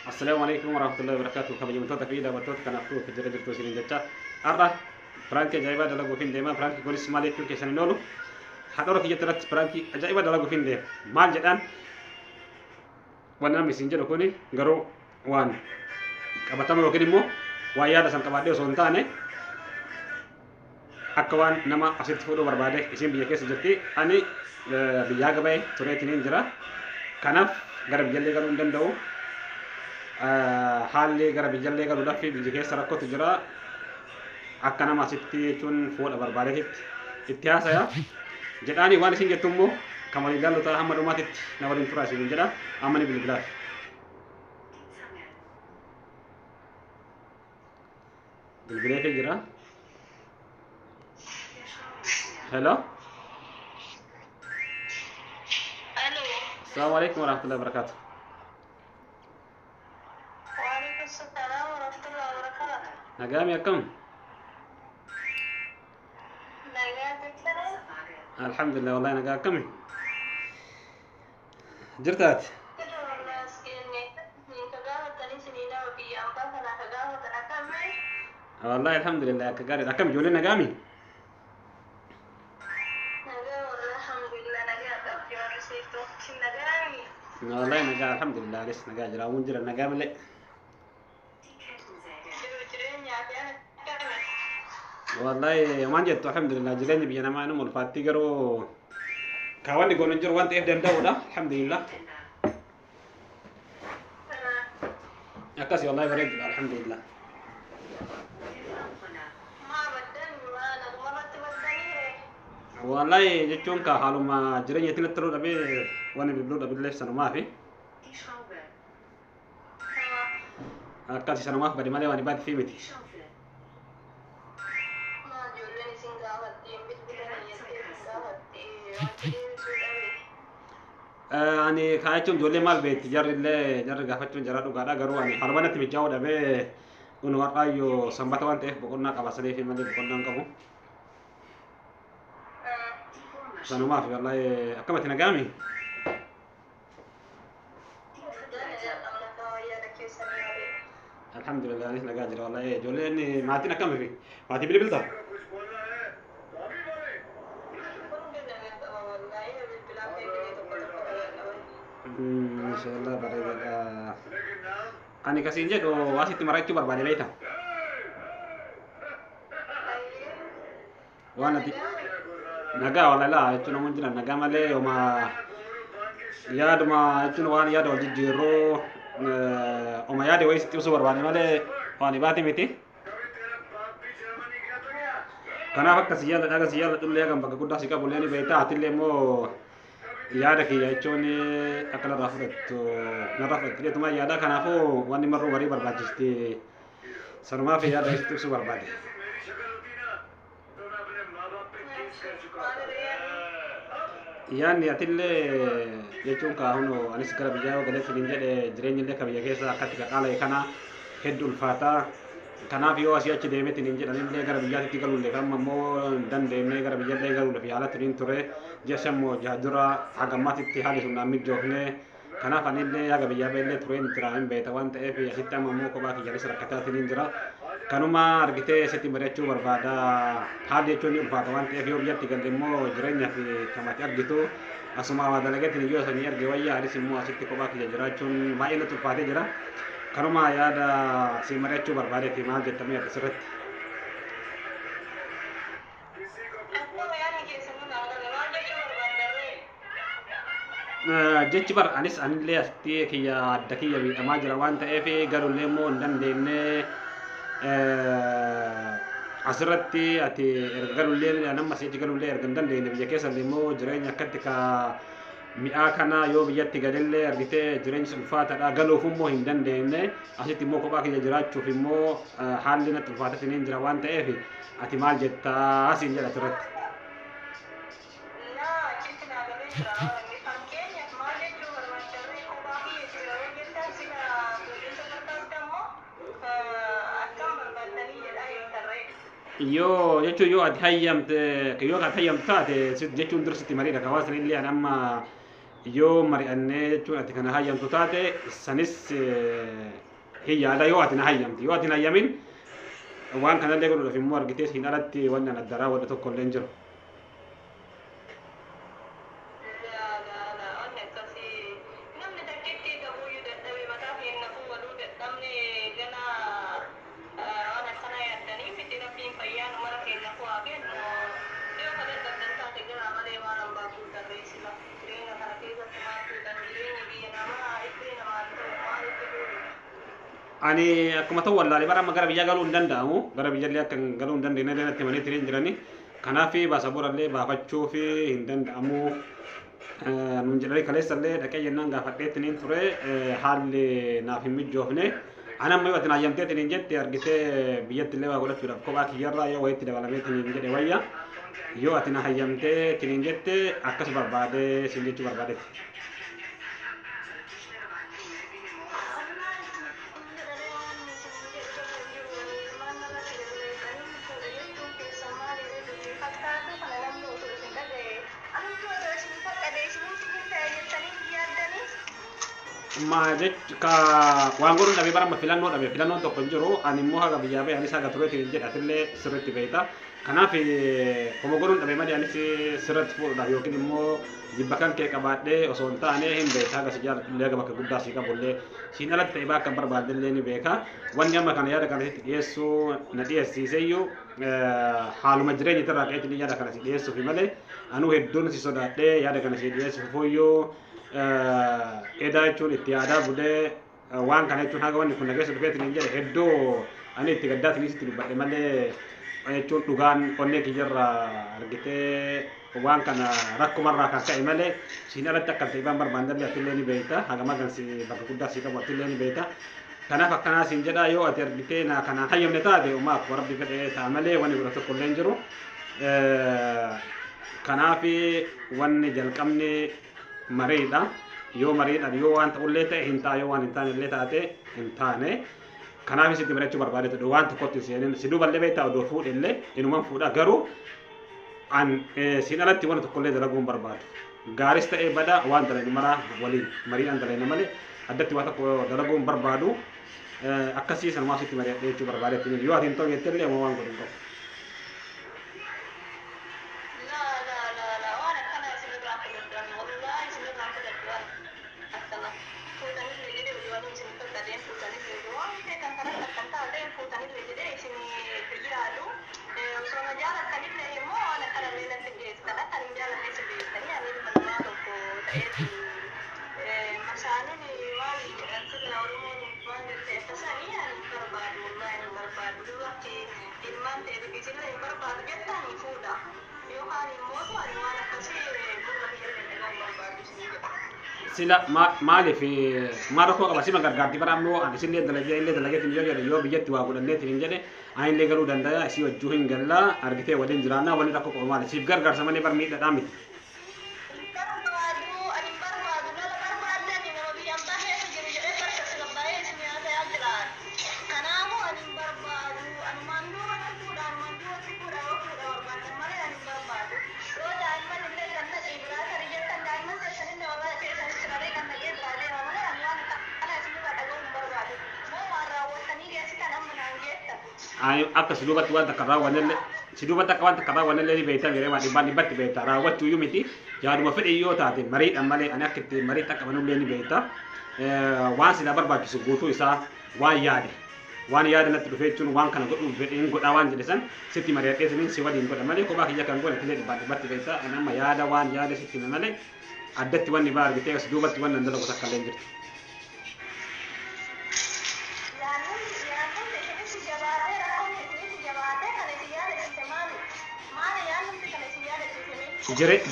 السلام عليكم ورحمة الله وبركاته. كما جمعتوا تفيدا وتوت كان أفتو في جريدة توسين جتا. أرى فرانك جايبا دلقو فين ديما فرانك كل اسمالي كل كيسان نولو. حضروا في جترات فرانك جايبا دلقو فين ديم. مال جدان. وانا مسنجر كوني غرو وان. كبتام وكذي مو ويا دسان كبادي وسونتانه. أكوان نما أسيت فودو بربادة اسم بيجاكي سجتي أني بيجاك باي توري تنين جرا. كناف غرب جلي غرو دندو. haalli gara biyyalee galuudhaaf biyya keessa rakkootu jira akka nama asitti jechuun fuudha barbaadeetitti itti haasaya jedhaanii waan isin jettu immoo kan waliin jaallotaa hamma dhumaatitti na waliin turaa isin jedha amma ni bilbilaaf. Bilbilee fi jira. Hello. Hello. Assalamu alaikum warahmatullahi wabarakatuh. Nagami akkam? Alhamdulillah wallahi nagaa akkami? Jirtaat? Wallahi alhamdulillah akka gaarii akkam ijoollee nagaami? Wallahi nagaa alhamdulillah alis nagaa jira waan jira nagaa malee. والله ما جت الحمد لله جلني بينا ما نمر فاتي قرو كواني قول نجر وانت إفدم دولة الحمد لله أكاسي والله بريد الحمد لله والله جتون كحالو ما جرني تلترو دبي وانا بيبلو دبي ليش سنو ما في أكاسي سنو ما في بدي مالي واني بعد في متي ani kaayachun jolle mal bet jarrille jarri gaafachun jaradu gaadha garuu ani harbanatti mijaa'u dhabe kun warqaayyo sanbata waan ta'eef boqonnaa qaba sadee fi malee boqonnaan qabu sanumaaf wallahi akkamatti nagaami alhamdulillah anis nagaa jira wallahi jolleen maatiin akkami fi maatii bilbilta Insyaallah bareeda ani kasiin jedhu waasitti marachuu barbaade beekta waan ati nagaa walala jechuun namoonni jiran nagaa malee yooma yaaduma jechuun waan yaada wal jijjiirroo oma yaade wayii sitti ibsuu barbaade malee waan ibaati miti kanaaf akka si yaada dhullee kan bakka guddaa si qabu illee ni beekta atillee immoo yaada kiyya jechuun akka narraa fudhattu yaada kanaafuu wanni marruu barii barbaachisti sanumaaf yaada isitti ibsuu barbaade. Yaanni atillee jechuun kaahunu anis gara biyyaa galeetti hin jedhe jireenyi illee ka biyya keessa akkatti qaqaala kana hedduu ulfaataa kanaaf yoo asii achi deemetti hin jedhanillee gara biyyaatti galuullee kan ammoo hin dandeenye gara biyyallee galuullee fi haala turiin ture ji'a shammoo jaha dura hagammaatitti haali sun naan mijoofne kanaaf anillee haga biyyaa beellee tureen jira hin beeta waan ta'eef asitti amma ammoo kophaa kiyyaanis rakkataatiin hin jira kanuma argitee sitti mari'achuu barbaada haalli jechuun ni ulfaata waan ta'eef yoo biyyatti galle immoo jireenyaa fi kamatti argitu asuma waa dalageetiin iyyoo sanii arge wayyaa anis immoo asitti kophaa kiyya jiraachuun baay'ee natti ulfaatee jira. Kanuma yaada si mari'achuu barbaadeeti maal jettamee asirratti. Jechi bar anis anillee asitti kiyya adda kiyya miidhamaa jira waan ta'eef garullee immoo hin dandeenye asirratti ati erga garullee nama si'achi garullee erga hin dandeenye biyya keessallee immoo jireenya akkatti ka mi'aa kana yoo biyyatti galillee argitee jireenyi ulfaataadha galuuf immoo hin dandeenye asitti immoo kophaa kiyya jiraachuuf immoo haalli natti ulfaatatiin hin jira waan ta'eef ati maal jettaa asiin jedha asirratti. Yoo jechuun yoo ati hayyamte taate jechuun dursitti mariidha kawaasni illee amma yoo mari'annee jechuun ati kana hayyamtu taate sanis hiyyaadha yoo ati na hayyamti yoo ati na hayyamin waan kanallee godhuudhaaf immoo argitee siin alatti wanni an addaraa wadha tokko illee hin jiru. Ani akkuma ta'u wallaalee bara amma gara biyya galuu hin danda'amu gara biyyallee akka galuu hin dandeenye illee natti himanii ittiin jirani kanaaf baasaboorallee baafachuu fi hin danda'amu nuun jedhanii kaleessallee dhaqee jennaan gaafadhee ittiin ture haalli naaf hin mijoofne ani amma yoo ati hayyamtee ittiin jette argitee biyyatti illee waa godhachuudhaaf kophaa kiyyarraa yoo wayitti dabalamee ittiin jedhe wayya yoo ati hayyamtee ittiin jette akkas barbaadee siin jechuu barbaadetti. Majek ka wangurun dhabe bara filannoo tokko hin jiru ani immoo haga biyyaa ba'e anis haga tureetiin jedhatillee sirriitti beekta kanaaf homogorun dhabe malee anis sirriitti fuudhuudhaaf yookiin immoo jibba kan kee qabaadhee osoo hin taane hin beekta haga si jaallatullee haga bakka guddaa si qabullee siin alatti ta'e bakka hin barbaadillee ni beeka wanni amma kana yaada kanatti dhiyeessuu na dhiyeessiiseyyuu haaluma jireenya irraa ka'eetiin yaada kana si dhiyeessuufi malee anuu hedduun si sodaadhee yaada kana si dhiyeessuufiyyuu edaa jechuun itti yaadaa bulee waan kana jechuun haga wanni kun nageessa dhufeetiin hin jedhe hedduu ani itti gaddaatiin itti dubbadhe malee jechuun dhugaan onnee kiyyarraa argitee waan kana rakkumarraa kan ka'e malee siin alatti akka ta'e waan barbaadallee atillee ni beekta haga magansi bakka guddaa si qabu atillee ni beekta kanaaf akkanaa siin jedhaa yoo ati argitee na kanaan hayyamne taate uumaaf rabbi fedhee ta'a malee wanni bira tokko illee hin jiru kanaaf wanni jalqabni mariidha yoo mariidha yoo waan ta'ullee ta'e hin ta'a yoo waan hin taane illee taate hin taane kanaaf sitti barachuu barbaadetu dho waan tokkotti seenin si duballee beektaa odoo fuudhellee inuman fuudha garuu an siin alatti waan tokkollee dalaguu hin barbaadu gaaris ta'ee bada waan dalagni maraa waliin mariidhaan dalagna malee addatti waan tokko dalaguu hin barbaadu akkasii sanumaa sitti mari'adhee jechuu barbaadetu yoo ati hin ta'u jettellee waan godhin qabu. Sila maaliif maal rakkoo qaba sima gargaarti bara ammoo ani isinlee dalageetiin yoo jedhe yoo biyyatti waa godhanneetiin hin jedhe ani illee galuu danda'a isii wajjuu hin gallaa argitee waliin jiraannaa wanni rakkoo qaba maali siif gargaarsa malee bar miidhadhaa miti. Akka sidubatti waan takka raawwanellee sidubatti akka waan takka raawwanellee ni beektaa yeroo waan dhibbatti beektaa raawwachuu iyyuu miti yaaduma fedhe yoo taate mariidhaan malee ani akka itti marii takka manullee ni beektaa waan silaa barbaachisu guutuu isaa waan yaade natti dhufee jechuun waan kana godhuuf fedheen godhaa waan jedhe san sitti mari'adhee siniin si waliin godha malee kophaa kiyya kan godhe tillee dhibbatti beektaa ani amma yaada sitti malee addatti wanni baa argitee sidubatti waan nan dalagu takka illee jirti.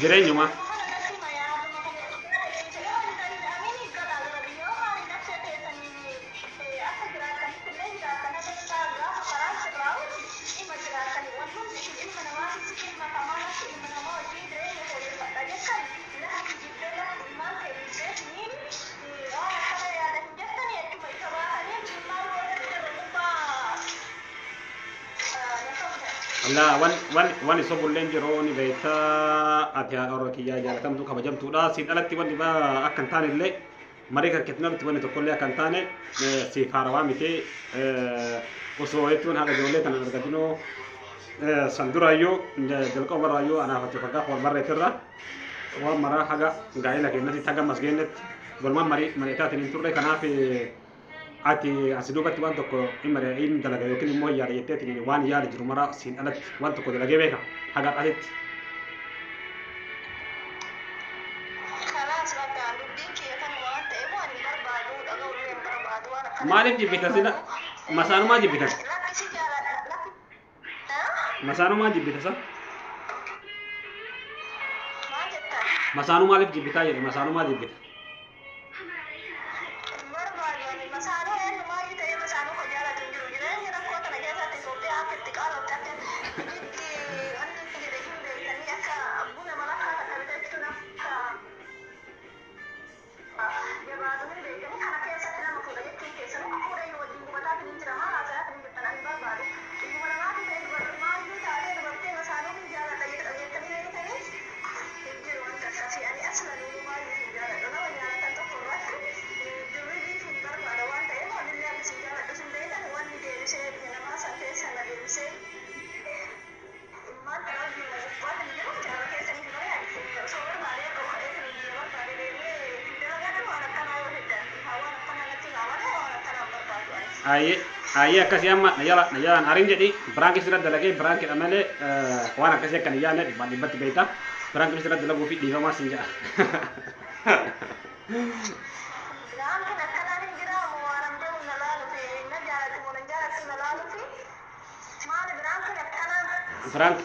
Jireenyuma. لا وان يصب اللين جروني بيتا أتيا أورك يا جال تم تو خبجم تودا سيد ألتي وان يبا أكن تاني اللي مريكا كتنا تبني تقول لي أكن تاني سيف هاروامي تي وسويتون هذا جولة أنا أرجعتنو سندورا يو جلكو مرة يو أنا فتفقا خور مرة ترى ومرة حاجة قايلة كأنها تيجا مسجنت بلما مريتات ننتظر كنا في ati asiduba tu wanto ko imare in dalaga yo kini mo yar yete tini wan yar juru mara sin alat wanto ko dalaga beka haga alit خلاص بقى بديك يا كان وانت ايه واني بربادو اقول لهم بربادو انا malik jibita sina masanu ma jibita لا كسي جالا لا ها masanu ma jibita sa ما جبت masanu malif jibita ya masanu ma jibita بربادو يعني مسانو يعني ما جبت ايه مسانو خجالة تنجرو جرين يرى كوتا نجاسة تسوبي عاكت تقالو تاكل جدي عندي تجري جنبي تاني اكا ابونا ملاكا تكالتنا جبادو من بيتني انا كيسا تنا مفودا يكين كيسا نمفودا يوجي مبتا تنجرا ما راسا تنجرتنا اي بربادو يمونا ما تتعي بربادو ما جبت عليه بربادو مسانو من جالة تيتني يتني يجيرو انت اساسي يعني اصلا ما يجي جالة انا وجالة تنتقل راتو جبريلي في بربادو وانت ايه وان اللي بسي جالة اسم بيتن وان دي رسي بينا ما ساكيسا نبي رسي ما تنجي وان اللي جالة كيسا نجرا يعني صور مالي او خير من جيوان مالي aye akasi amma nayala arin jadi branki sira dalage branki amale wana kasi kan yana di batti beta branki sira dalago fi di ma sinja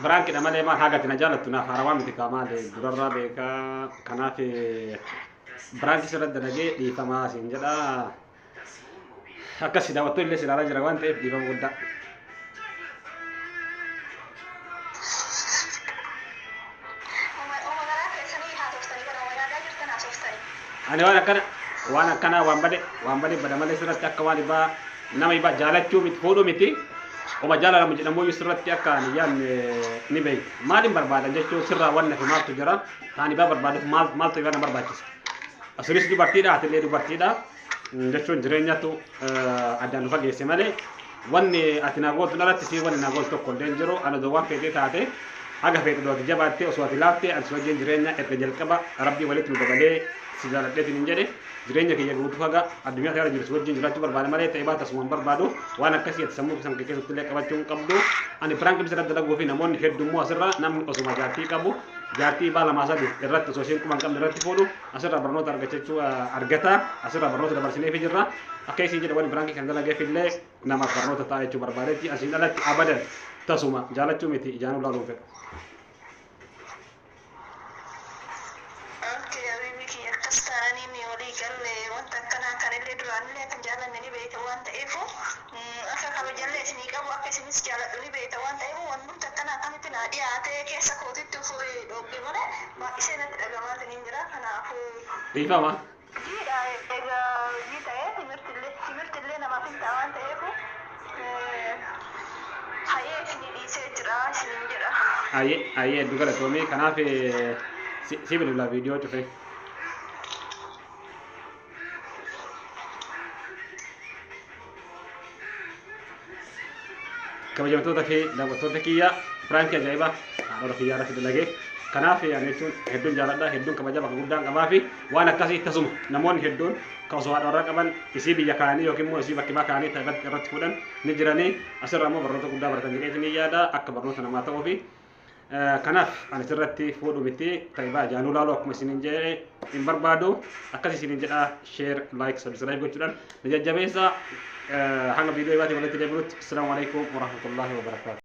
branki amale ma haga tinajala tuna farawa miti kamale durarra beka kana fi branki sira dalage di fama sinja da akasi dawato ile sila rajara wante di fama gudda ani wana kana wambade bada male surat akawali ba nama iba jalachu mit fodo miti o ma jala mu jinamu surat akka ni yan ni bay mali barbada jecho sirra wanna fi maltu jara tani ba barbada maltu yana barbachis asuris di partida atele di partida jecho jirenya tu adan fage semale wanni atina gotu dalati si wanni na gotu ko denjero ana do wa fete tate aga fete do jabate o swati lafte al so jirenya e pe jelkaba rabbi walitu dabale sigara deti ninjede jirenya ke yagu tufaga adunya tayar jirsu wajin jiratu barbada male tayba tasum barbado wana kasiyat samu sam ke kesu tele kabachum kabdo ani prank bisara dala gofi namon heddu mo asra nam osuma jati kabu jati bala masadi irrat sosin kuma kam irrat fodu asra barno targa cecu argata asra barno da barsine fi jirra akai sin jeda wani prank kan dala ge fille nama barno ta tayu barbadati asin dala abadan tasuma jalatu meti janu lalu fe Ifa ma? Aye duga la tomi kana fi sibili la video tu fe كما جمعتوا في لما تودكيا فرانك جايبا أروح يارا في دلقي كنافي يعني تون هدون جالدا هدون كما جابا كقدام كما في وانا كاسي تسمع نمون هدون كوسوات orang kapan isi biya kani yoki mo isi bakki makani tabat rat fudan nijrani asar ramo barroto kudda baratan jike ni yada akbar no sana mata ofi kanaf ana sirratti fodo miti tayba janu lalo kuma sininje in barbado akasi sininje share like subscribe gochudan najajabesa hanga video ibati wala tele brut assalamu alaikum warahmatullahi wabarakatuh